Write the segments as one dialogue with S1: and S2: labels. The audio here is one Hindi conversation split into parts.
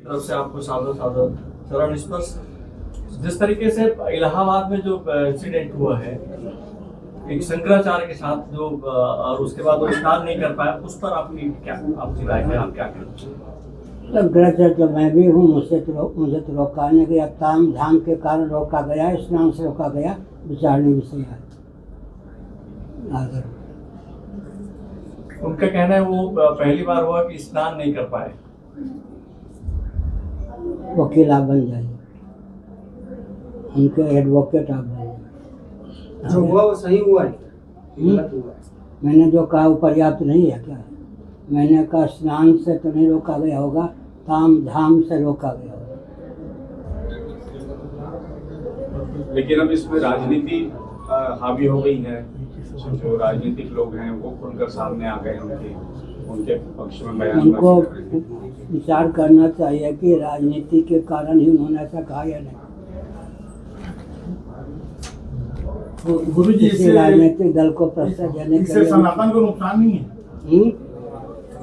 S1: तरफ से आपको सादर सादर चरण स्पर्श। जिस तरीके से इलाहाबाद में जो इंसिडेंट हुआ है एक शंकराचार्य के साथ जो और उसके बाद वो स्नान नहीं कर पाया, उस पर आपकी राय है, आप क्या कहते हैं?
S2: शंकराचार्य तो मैं भी हूँ, मुझे तो रोका नहीं गया, ताम झाम के कारण रोका गया, स्नान से रोका गया, विचारने विषय है।
S1: उनका कहना है वो पहली बार हुआ कि स्नान नहीं कर पाए।
S2: वकील आप बन जाइए, उनके एडवोकेट आप बन जाइए।
S3: जो हुआ वो सही हुआ है, गलत हुआ है?
S2: मैंने जो कहा वो पर्याप्त नहीं है क्या? मैंने कहा स्नान से तो नहीं रोका गया होगा, ताम झाम से रोका गया होगा।
S4: लेकिन अब इसमें राजनीति हावी हो गई है, जो राजनीतिक लोग हैं वो खुलकर सामने आ गए, उनके पक्ष में बयान।
S2: उनको विचार करना चाहिए कि राजनीति के कारण ही उन्होंने ऐसा कहा या नहीं।
S5: गुरु जी,
S2: किसी राजनीतिक दल को प्रश्न देने के लिए
S5: सनातन को नुकसान नहीं है,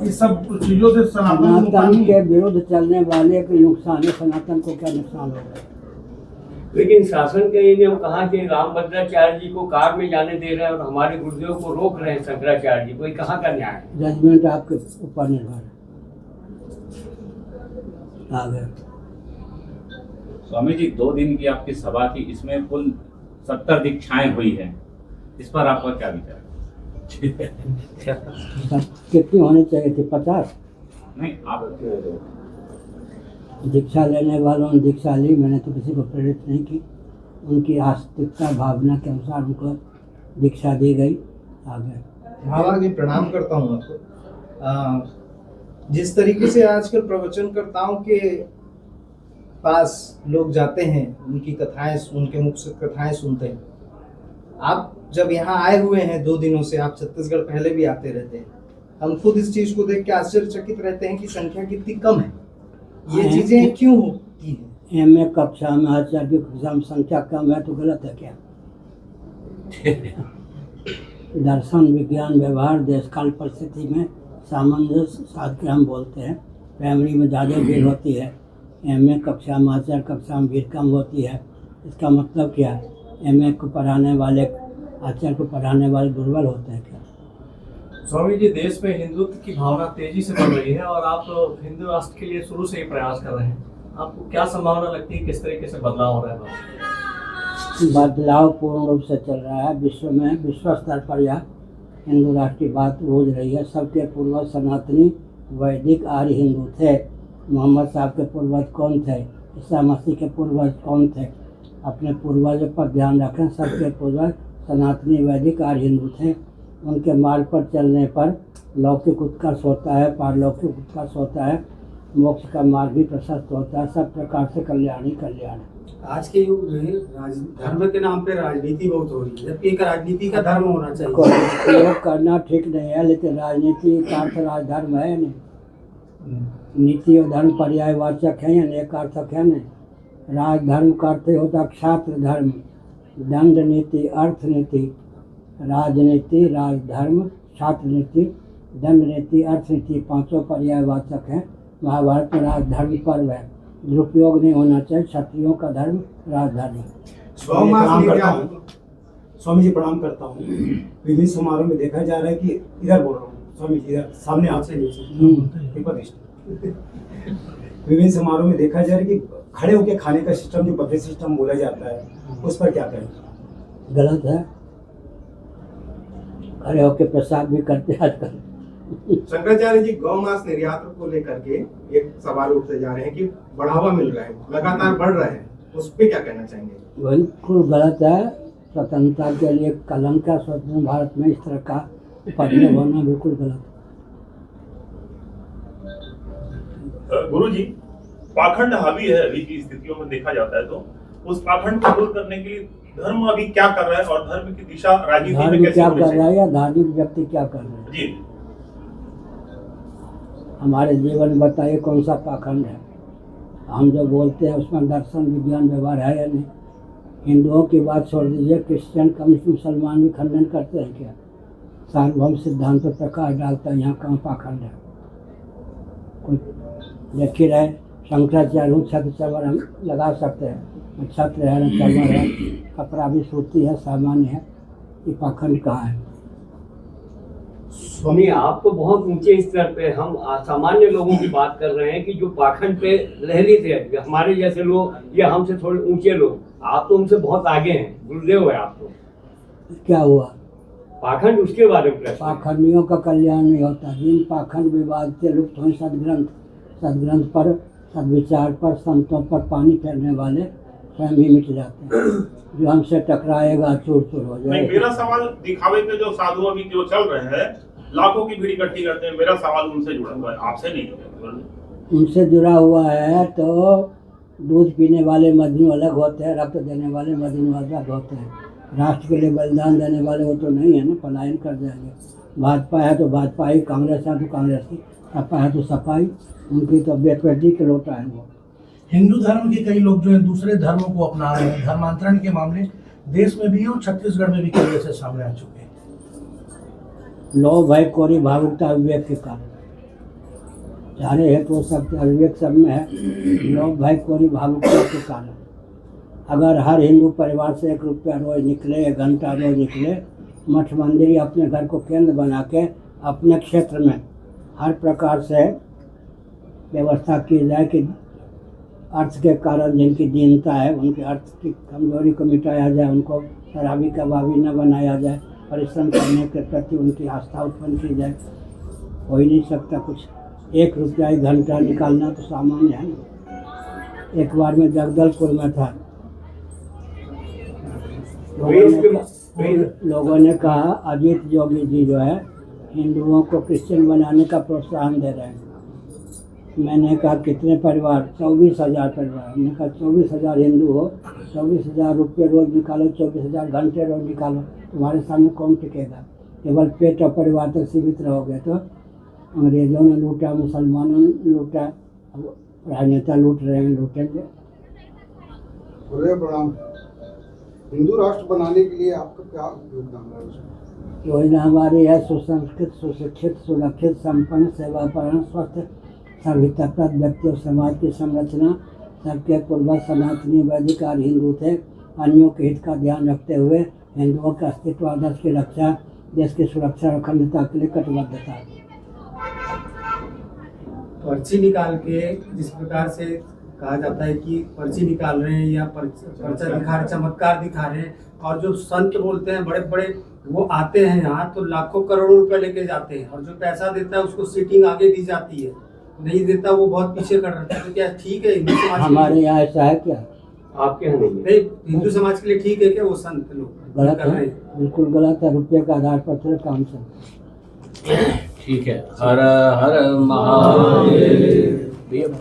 S5: इस सब चीजों से
S2: सनातन के विरुद्ध चलने वाले को नुकसान है, सनातन को क्या नुकसान होगा?
S3: लेकिन शासन के ने कहा कि रामभद्राचार्य जी को कार में जाने दे रहे हैं और हमारे गुरुदेव को रोक रहे हैं शंकराचार्य जी को, ये कहाँ का न्याय है?
S2: जजमेंट आपके ऊपर निर्भर है। आगे
S6: स्वामी जी, 2 दिन की आपकी सभा थी, इसमें कुल 70 दीक्षाएं हुई हैं, इस पर आपका क्या विचार?
S2: कितनी होनी चाहिए थी? 50?
S6: नहीं, आप
S2: दीक्षा लेने वालों ने दीक्षा ली, मैंने तो किसी को प्रेरित नहीं की, उनकी आस्तिकता भावना के अनुसार उनको दीक्षा दी गई। आगे
S7: बाबा जी प्रणाम करता हूँ आपको। जिस तरीके से आजकल प्रवचनकर्ताओं के पास लोग जाते हैं, उनकी कथाएं, उनके मुख से कथाएं सुनते हैं, आप जब यहाँ आए हुए हैं 2 दिनों से, आप छत्तीसगढ़ पहले भी आते रहते हैं, हम खुद इस चीज को देख के आश्चर्यचकित रहते हैं कि संख्या कितनी कम है, ये चीजें क्यों होती हैं?
S2: एमए कक्षा में, आचार्य की कक्षा में संख्या कम है तो गलत है क्या? दर्शन, विज्ञान, व्यवहार, देश काल परिस्थिति में सामंजस्य साध के हम बोलते हैं। प्राइमरी में ज़्यादा भीड़ होती है, एमए कक्षा में, आचार्य कक्षा में भीड़ कम होती है। इसका मतलब क्या है? एमए को पढ़ाने वाले, आचार्य को पढ़ाने वाले दुर्बल होते हैं क्या?
S1: स्वामी जी, देश में हिंदुत्व की भावना तेजी से बढ़ रही है और आप हिंदू राष्ट्र के लिए शुरू से ही प्रयास कर रहे हैं, आपको क्या संभावना लगती है, किस तरीके से बदलाव हो रहा है?
S2: बदलाव पूर्ण रूप से चल रहा है विश्व में, विश्व स्तर पर यह हिंदू राष्ट्र की बात गूंज रही है। सबके पूर्वज सनातनी वैदिक आर्य हिंदू थे। मोहम्मद साहब के पूर्वज कौन थे? ईसा मसीह के पूर्वज कौन थे? अपने पूर्वजों पर ध्यान रखें, सबके पूर्वज सनातनी वैदिक आर्य हिंदू थे। उनके मार्ग पर चलने पर लौकिक उत्कर्ष होता है, पारलौकिक उत्कर्ष होता है, मोक्ष का मार्ग भी प्रशस्त होता है, सब प्रकार से कल्याण ही कल्याण है।
S3: आज के युग में धर्म के नाम पे राजनीति बहुत हो रही है, जबकि एक राजनीति का धर्म होना चाहिए।
S2: प्रयोग करना ठीक नहीं है, लेकिन राजनीति का अर्थ राजधर्म है नहीं। नीति और धर्म पर्यायवाचक है या नेकार्थक है नहीं। राजधर्म का अर्थ होता क्षात्र धर्म, दंड नीति, अर्थ नीति, राजनीति, राजधर्म, छात्र नीति, दंड नीति, अर्थ नीति, 5 पर्यायवाचक हैं। महाभारत में राजधर्म पर्व है, दुरुपयोग नहीं होना चाहिए। क्षत्रियों का धर्म राजधानी।
S5: स्वामी जी प्रणाम करता हूँ। विभिन्न समारोह में देखा जा रहा है कि इधर बोल रहा हूँ स्वामी जी, इधर सामने आपसे विभिन्न समारोह में देखा जा रहा है कि खड़े होकर खाने का सिस्टम, जो बफे सिस्टम बोला जाता है, उस पर क्या कहें?
S2: गलत है, खड़े होकर प्रसाद भी करते हैं आजकल।
S8: शंकराचार्य जी गौ मांस निर्यात को लेकर के एक सवाल उठते जा रहे हैं कि बढ़ावा मिल रहा है, लगातार बढ़ रहा है, उस पर क्या कहना चाहेंगे?
S2: बिल्कुल गलत है, स्वतंत्रता के लिए कलंक है। स्वतंत्र भारत में इस तरह का पढ़ने होना बिल्कुल गलत
S9: है। गुरु जी, पाखंड हावी है अभी की स्थितियों में देखा जाता है, तो उस पाखंड को दूर करने के लिए धर्म अभी क्या कर रहा है और धर्म की दिशा राजनीति में कैसे
S2: क्या कर रहा है या धार्मिक व्यक्ति क्या कर रहे हैं?
S9: जी,
S2: हमारे जीवन में बताइए कौन सा पाखंड है? हम जो बोलते हैं उसमें दर्शन, विज्ञान, व्यवहार है या नहीं? हिंदुओं की बात छोड़ दीजिए, क्रिश्चियन, कम्युनिस्ट, मुसलमान भी खंडन करते हैं क्या? सार्वभौम सिद्धांत पर प्रकाश डालता है, यहाँ कहाँ पाखंड है? कोई देख ही रहे, शंकराचार्य हूँ, छत्र चवर हम लगा सकते हैं, छत्र है न चवर है, कपड़ा भी सूती है, सामान्य है, ये पाखंड कहाँ है?
S3: स्वामी आप तो बहुत ऊंचे स्तर पे, हम सामान्य लोगों की बात कर रहे हैं कि जो पाखंड पे लहरित है, हमारे जैसे लोग या हमसे थोड़े ऊंचे लोग, आप तो उनसे बहुत आगे हैं, गुरुदेव है आप तो।
S2: क्या हुआ?
S3: पाखंड उसके बारे में प्रश्न है।
S2: पाखंडियों का कल्याण नहीं होता। जिन पाखंड विवाद से लुप्त हुए सदग्रंथ पर, सदविचार पर, संतों पर पानी फेरने वाले स्वयं ही मिट जाते हैं। जो हमसे टकराएगा चूर चूर हो
S9: नहीं,
S2: जाएगा।
S9: मेरा सवाल दिखावे के जो साधु अभी जो चल रहे हैं, लाखों की भीड़ इकट्ठी करते हैं, मेरा सवाल उनसे जुड़ा हुआ है, आपसे नहीं।
S2: उनसे जुड़ा हुआ है तो दूध पीने वाले मजनू अलग होते हैं, रक्त देने वाले मजनू अलग होते हैं। राष्ट्र के लिए बलिदान देने वाले वो तो नहीं है ना, पलायन कर जाएंगे। भाजपा है तो भाजपा ही, कांग्रेस है तो कांग्रेस ही, सपा है तो सपा ही, उनकी तो बेटी के लोटा है वो।
S10: हिंदू धर्म के कई लोग जो है दूसरे धर्मों को अपना रहे हैं, धर्मांतरण के मामले देश में भी और छत्तीसगढ़ में भी कई ऐसे सामने आ चुके हैं।
S2: लोभ भय कोरी भावुकता विवेक के कारण, चारे हेतु तो सब विवेक सब में है। लोभ भय कोरी भावुकता के कारण अगर हर हिंदू परिवार से 1 रुपया रोज निकले, 1 घंटा रोज निकले, मठ मंदिर या अपने घर को केंद्र बना के अपने क्षेत्र में हर प्रकार से व्यवस्था की जाए कि अर्थ के कारण जिनकी दीनता है उनके अर्थ की कमजोरी को मिटाया जाए, उनको शराबी कबाबी न बनाया जाए, परिश्रम करने के प्रति उनकी आस्था उत्पन्न की जाए। हो ही नहीं सकता कुछ। 1 रुपया 1 घंटा निकालना तो सामान्य है ना। एक बार में जगदलपुर में था, लोगों ने कहा अजीत जोगी जी जो है हिंदुओं को क्रिश्चियन बनाने का प्रोत्साहन दे रहे हैं। मैंने कहा कितने परिवार? 24,000 परिवार। हमने कहा 24,000 हिंदू हो, 24,000 रुपये रोज निकालो, 24,000 घंटे रोज निकालो, तुम्हारे सामने कौन टिकेगा? केवल पेट और परिवार तक सीमित रहोगे तो अंग्रेजों ने लूटा, मुसलमानों ने लूटा, अब राजनेता लूट रहे हैं, लूटेंगे।
S8: प्रणाम। हिंदू राष्ट्र बनाने के लिए आपका क्या योगदान है?
S2: योजना हमारी है सुसंस्कृत, सुशिक्षित, सुरक्षित, संपन्न, सेवापरायण, स्वस्थ, सभ्यताप्रद व्यक्ति और समाज की संरचना। सबके पूर्वज सनातनी वैदिक आर्य हिंदू थे। अन्यों के हित का ध्यान रखते हुए हिंदुओं के अस्तित्व आदर्श की रक्षा, देश की सुरक्षा और अखंडता के लिए कटिबद्धता।
S11: पर्ची निकाल के जिस प्रकार से कहा जाता है कि पर्ची निकाल रहे हैं या पर्चा दिखा रहे, चमत्कार दिखा रहे हैं, और जो संत बोलते हैं बड़े बड़े वो आते हैं यहाँ तो लाखों करोड़ों रुपए लेके जाते हैं, और जो पैसा देता है उसको सीटिंग आगे दी जाती है, नहीं देता वो बहुत पीछे कर रखता है। तो क्या ठीक है हिंदू समाज? हमारे यहाँ ऐसा है क्या?
S3: आपके यहाँ
S11: नहीं, हिंदू समाज के लिए ठीक है क्या वो संत लोग?
S2: गलत है, बिल्कुल गलत है। रुपये का आधार पर थोड़ा काम चलता है।
S6: ठीक है। हर हर महादेव।